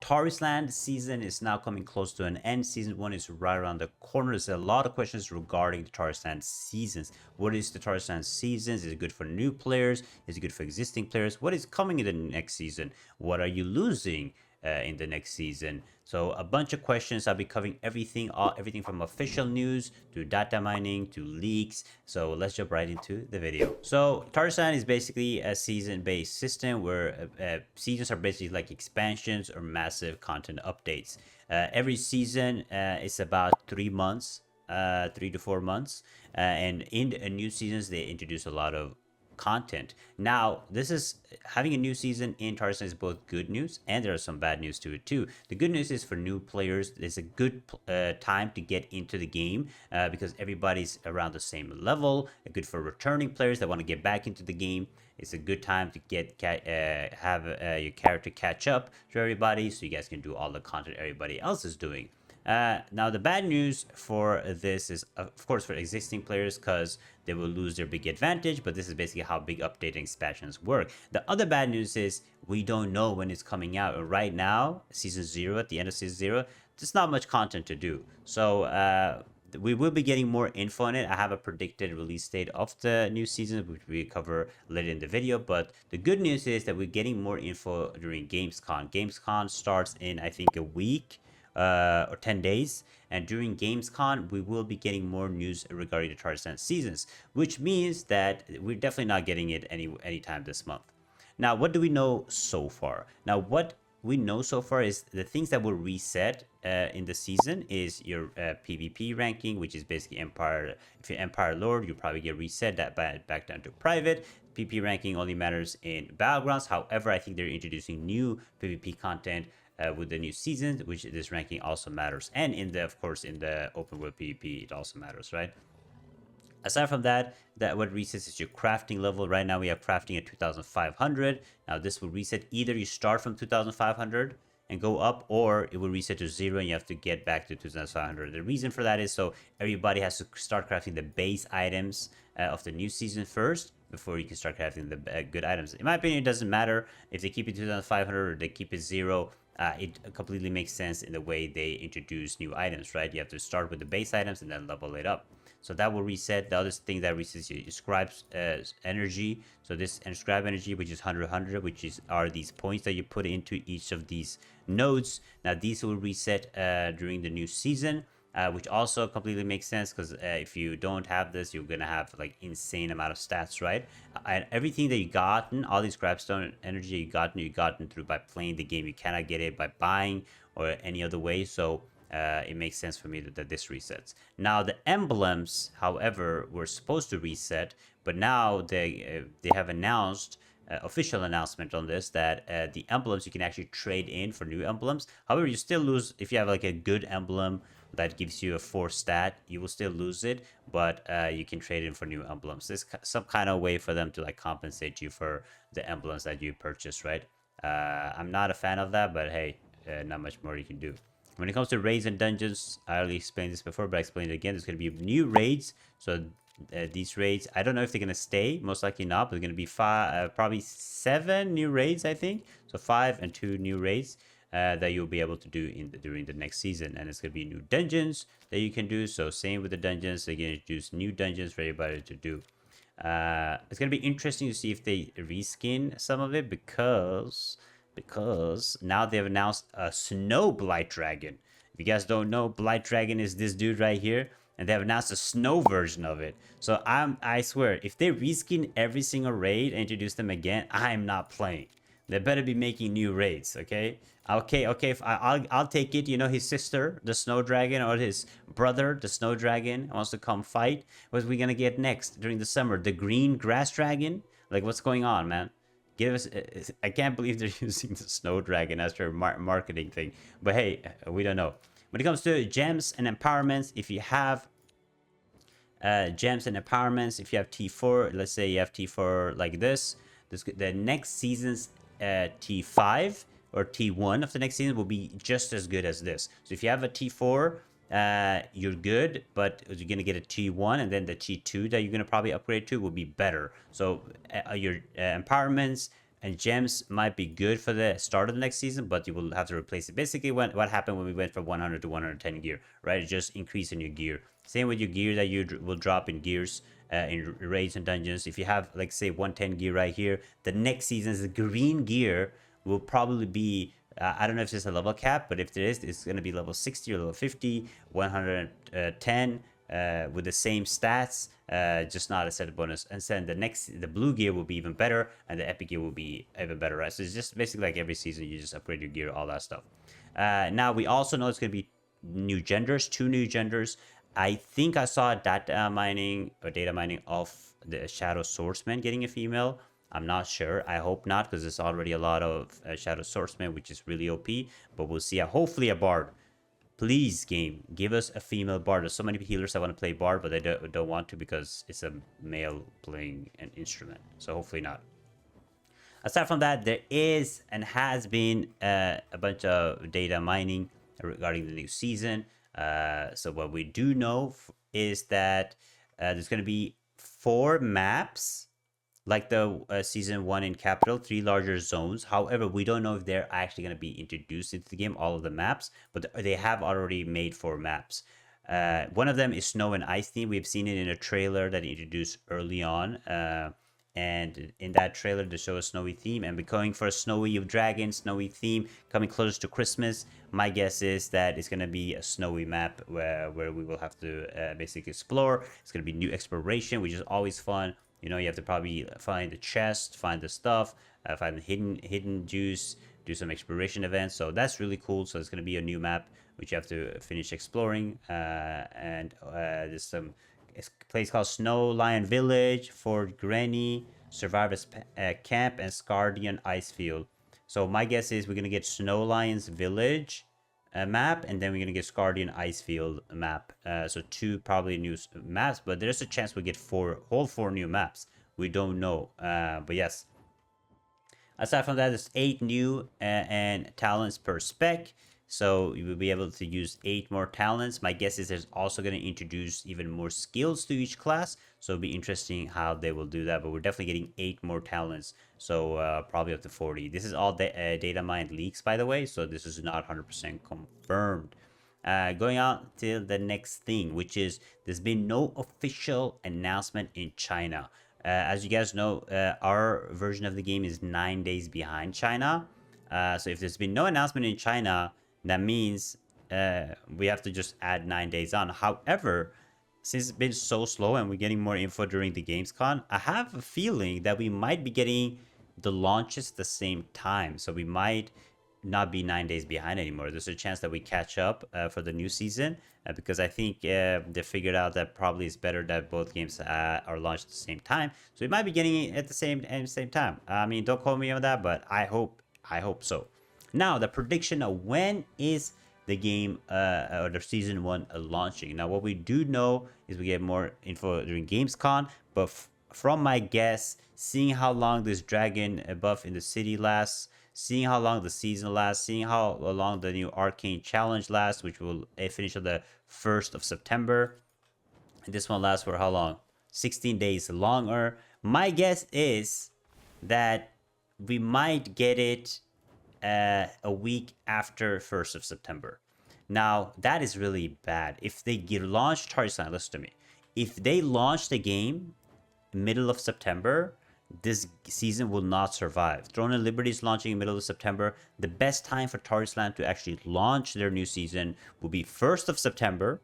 Tarisland season is now coming close to an end. Season 1 is right around the corner. There's a lot of questions regarding the Tarisland seasons. What is the Tarisland seasons? Is it good for new players? Is it good for existing players? What is coming in the next season? What are you losing in the next season? So a bunch of questions. I'll be covering everything from official news to data mining to leaks. So let's jump right into the video. So Tarzan is basically a season-based system where seasons are basically like expansions or massive content updates. Every season is about 3 months, 3 to 4 months, and in new seasons they introduce a lot of content. Now, this is having a new season in Tarzan is both good news and there are some bad news to it too. The good news is for new players, it's a good time to get into the game because everybody's around the same level. Good for returning players that want to get back into the game. It's a good time to have your character catch up to everybody so you guys can do all the content everybody else is doing. Now, the bad news for this is, of course, for existing players because they will lose their big advantage, but this is basically how big updating expansions work. The other bad news is we don't know when it's coming out. Right now, Season 0, at the end of Season 0, there's not much content to do. So, we will be getting more info on it. I have a predicted release date of the new season, which we cover later in the video. But the good news is that we're getting more info during Gamescom. Gamescom starts in, I think, a week. Or 10 days, and during Gamescom we will be getting more news regarding the Tarzan seasons, which means that we're definitely not getting it anytime this month. Now, what do we know so far? Now, what we know so far is the things that will reset in the season is your PvP ranking, which is basically Empire. If you're Empire Lord, you probably get reset that back down to private. PvP ranking only matters in Battlegrounds. However, I think they're introducing new PvP content with the new season, which this ranking also matters, and of course in the open world PvP it also matters, right? Aside from that, what resets is your crafting level. Right now we have crafting at 2500. Now this will reset, either you start from 2500 and go up, or it will reset to 0 and you have to get back to 2500. The reason for that is so everybody has to start crafting the base items of the new season first before you can start crafting the good items. In my opinion, it doesn't matter if they keep it 2500 or they keep it 0. It completely makes sense in the way they introduce new items, right? You have to start with the base items and then level it up. So that will reset. The other thing that resets is scribe's energy. So this and scribe energy, which is 100, which are these points that you put into each of these nodes. Now these will reset during the new season. Which also completely makes sense because if you don't have this, you're gonna have like insane amount of stats, right? And everything that you gotten, all these grabstone energy you gotten through by playing the game. You cannot get it by buying or any other way. So it makes sense for me that this resets. Now the emblems, however, were supposed to reset, but now they have announced. Official announcement on this that the emblems you can actually trade in for new emblems. However, you still lose if you have like a good emblem that gives you a 4 stat, you will still lose it, but you can trade in for new emblems. There's some kind of way for them to like compensate you for the emblems that you purchased, right? I'm not a fan of that, but hey, not much more you can do. When it comes to raids and dungeons, I already explained this before, but I explained it again. There's going to be new raids, so these raids, I don't know if they're gonna stay, most likely not, but they're gonna be probably 7 new raids, I think. So 5 and 2 new raids that you'll be able to do during the next season, and it's gonna be new dungeons that you can do. So same with the dungeons, they're gonna introduce new dungeons for everybody to do. It's gonna be interesting to see if they reskin some of it because now they've announced a snow blight dragon. If you guys don't know, blight dragon is this dude right here. And they have announced a snow version of it. So I swear, if they reskin every single raid and introduce them again, I'm not playing. They better be making new raids, okay? Okay, if I'll take it. You know, his sister, the snow dragon, or his brother, the snow dragon, wants to come fight. What are we gonna get next during the summer? The green grass dragon? Like, what's going on, man? Give us. I can't believe they're using the snow dragon as their marketing thing. But hey, we don't know. When it comes to gems and empowerments, if you have gems and empowerments, if you have T4, let's say you have T4 like this, the next season's T5 or T1 of the next season will be just as good as this. So if you have a T4, you're good, but you're going to get a T1, and then the T2 that you're going to probably upgrade to will be better. So your empowerments and gems might be good for the start of the next season, but you will have to replace it. Basically, what happened when we went from 100 to 110 gear, right? It's just increase in your gear. Same with your gear that you will drop in gears, in raids and dungeons. If you have, like, say 110 gear right here, the next season's green gear will probably be, I don't know if there's a level cap, but if there is, it's going to be level 60 or level 50, 110, with the same stats, just not a set bonus. And then the blue gear will be even better, and the epic gear will be even better, right? So it's just basically like every season you just upgrade your gear, all that stuff. Now we also know it's going to be new genders, 2 new genders. I think I saw data mining of the Shadow Swordsman getting a female. I'm not sure. I hope not, because there's already a lot of Shadow Swordsman, which is really OP. But we'll see. Hopefully a Bard. Please, game, give us a female Bard. There's so many healers that want to play Bard, but they don't want to because it's a male playing an instrument. So hopefully not. Aside from that, there is and has been a bunch of data mining regarding the new season. So what we do know is that there's going to be 4 maps like the season 1 in Capital, 3 larger zones. However, we don't know if they're actually going to be introduced into the game, all of the maps, but they have already made 4 maps. One of them is Snow and Ice theme. We've seen it in a trailer that introduced early on. And in that trailer, they show a snowy theme, and we're going for a snowy dragon, snowy theme, coming closer to Christmas. My guess is that it's going to be a snowy map where we will have to basically explore. It's going to be new exploration, which is always fun. You know, you have to probably find the chest, find the stuff, find the hidden juice, do some exploration events. So that's really cool. So it's going to be a new map which you have to finish exploring. And there's some place called Snow Lion Village, Fort Granny, Survivor's Camp, and Scardian Icefield. So my guess is we're going to get Snow Lion's Village map, and then we're gonna get Scardian Icefield map. So 2 probably new maps, but there's a chance we get 4 new maps. We don't know, but yes. Aside from that, there's 8 new and talents per spec. So you will be able to use 8 more talents. My guess is there's also going to introduce even more skills to each class. So it'll be interesting how they will do that. But we're definitely getting 8 more talents. So probably up to 40. This is all data mined leaks, by the way. So this is not 100% confirmed. Going on to the next thing, which is there's been no official announcement in China. As you guys know, our version of the game is 9 days behind China. So if there's been no announcement in China, that means we have to just add 9 days on. However, since it's been so slow and we're getting more info during the Gamescom, I have a feeling that we might be getting the launches at the same time. So we might not be 9 days behind anymore. There's a chance that we catch up for the new season because I think they figured out that probably it's better that both games are launched at the same time. So we might be getting it at the same time. I mean, don't quote me on that, but I hope so. Now, the prediction of when is the game or the season 1 launching. Now, what we do know is we get more info during Gamescom, but from my guess, seeing how long this dragon buff in the city lasts, seeing how long the season lasts, seeing how long the new arcane challenge lasts, which will finish on the 1st of September. And this one lasts for how long? 16 days longer. My guess is that we might get it a week after 1st of September. Now, that is really bad. If they launch Tarisland, listen to me. If they launch the game middle of September, this season will not survive. Throne and Liberty is launching in middle of September. The best time for Tarisland to actually launch their new season will be 1st of September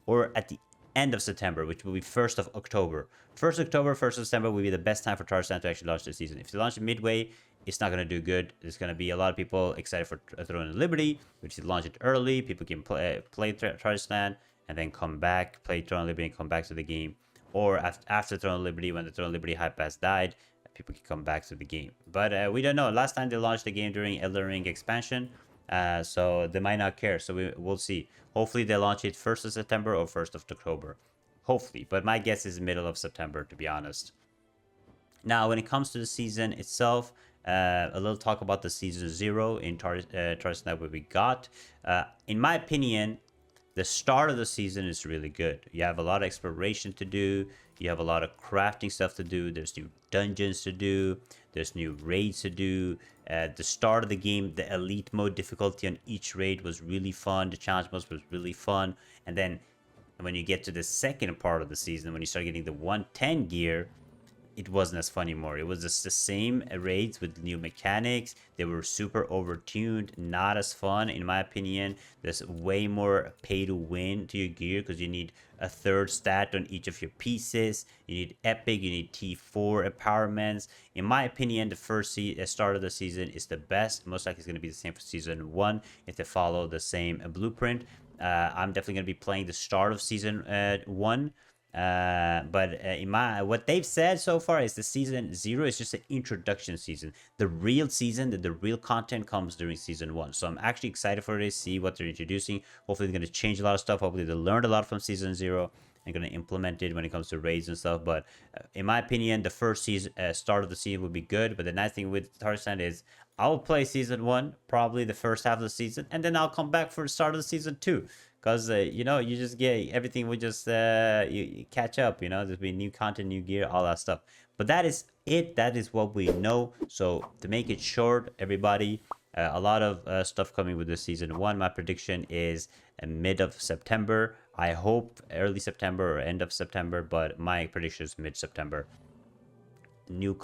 or at the end of September, which will be 1st of October. 1st October, 1st of September will be the best time for Tarisland to actually launch the season. If they launch it midway, it's not going to do good. There's going to be a lot of people excited for Throne and Liberty, which is launch it early. People can play Tarisland and then come back, play Throne and Liberty and come back to the game. Or after Throne and Liberty, when the Throne and Liberty hype has died, people can come back to the game. But we don't know. Last time they launched the game during Elden Ring expansion, so they might not care. So we'll see. Hopefully they launch it 1st of September or 1st of October. Hopefully. But my guess is middle of September, to be honest. Now, when it comes to the season itself, a little talk about the season 0 in Tarisland, what we got. In my opinion, the start of the season is really good. You have a lot of exploration to do. You have a lot of crafting stuff to do. There's new dungeons to do. There's new raids to do. At the start of the game, the elite mode difficulty on each raid was really fun. The challenge mode was really fun. And then when you get to the second part of the season, when you start getting the 110 gear, it wasn't as fun anymore. It was just the same raids with new mechanics. They were super overtuned, not as fun in my opinion. There's way more pay to win to your gear because you need a third stat on each of your pieces. You need epic, you need T4 empowerments. In my opinion, the first start of the season is the best. Most likely it's going to be the same for season 1 if they follow the same blueprint. I'm definitely going to be playing the start of season 1. But in my what they've said so far is the season 0 is just an introduction season. The real season, the real content comes during season 1. So I'm actually excited for this, see what they're introducing. Hopefully they're going to change a lot of stuff. Hopefully they learned a lot from season 0 and going to implement it when it comes to raids and stuff. But in my opinion, the first season start of the season would be good. But the nice thing with Tarisland is I'll play season 1 probably the first half of the season, and then I'll come back for the start of the season 2. Because you know, you just get everything will just you catch up, you know. There's be new content, new gear, all that stuff. But that is it. That is what we know. So to make it short, everybody, a lot of stuff coming with this season 1. My prediction is mid of September. I hope early September or end of September, but my prediction is mid September. New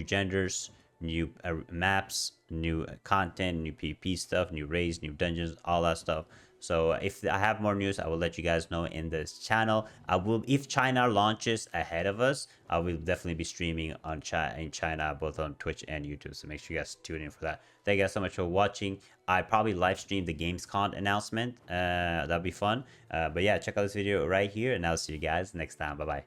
genders, new maps, new content, new PvP stuff, new raids, new dungeons, all that stuff. So if I have more news, I will let you guys know in this channel. I will, if China launches ahead of us, I will definitely be streaming on in China, both on Twitch and YouTube. So make sure you guys tune in for that. Thank you guys so much for watching. I probably live stream the Gamescom announcement. That'll be fun. But yeah, check out this video right here, and I'll see you guys next time. Bye bye.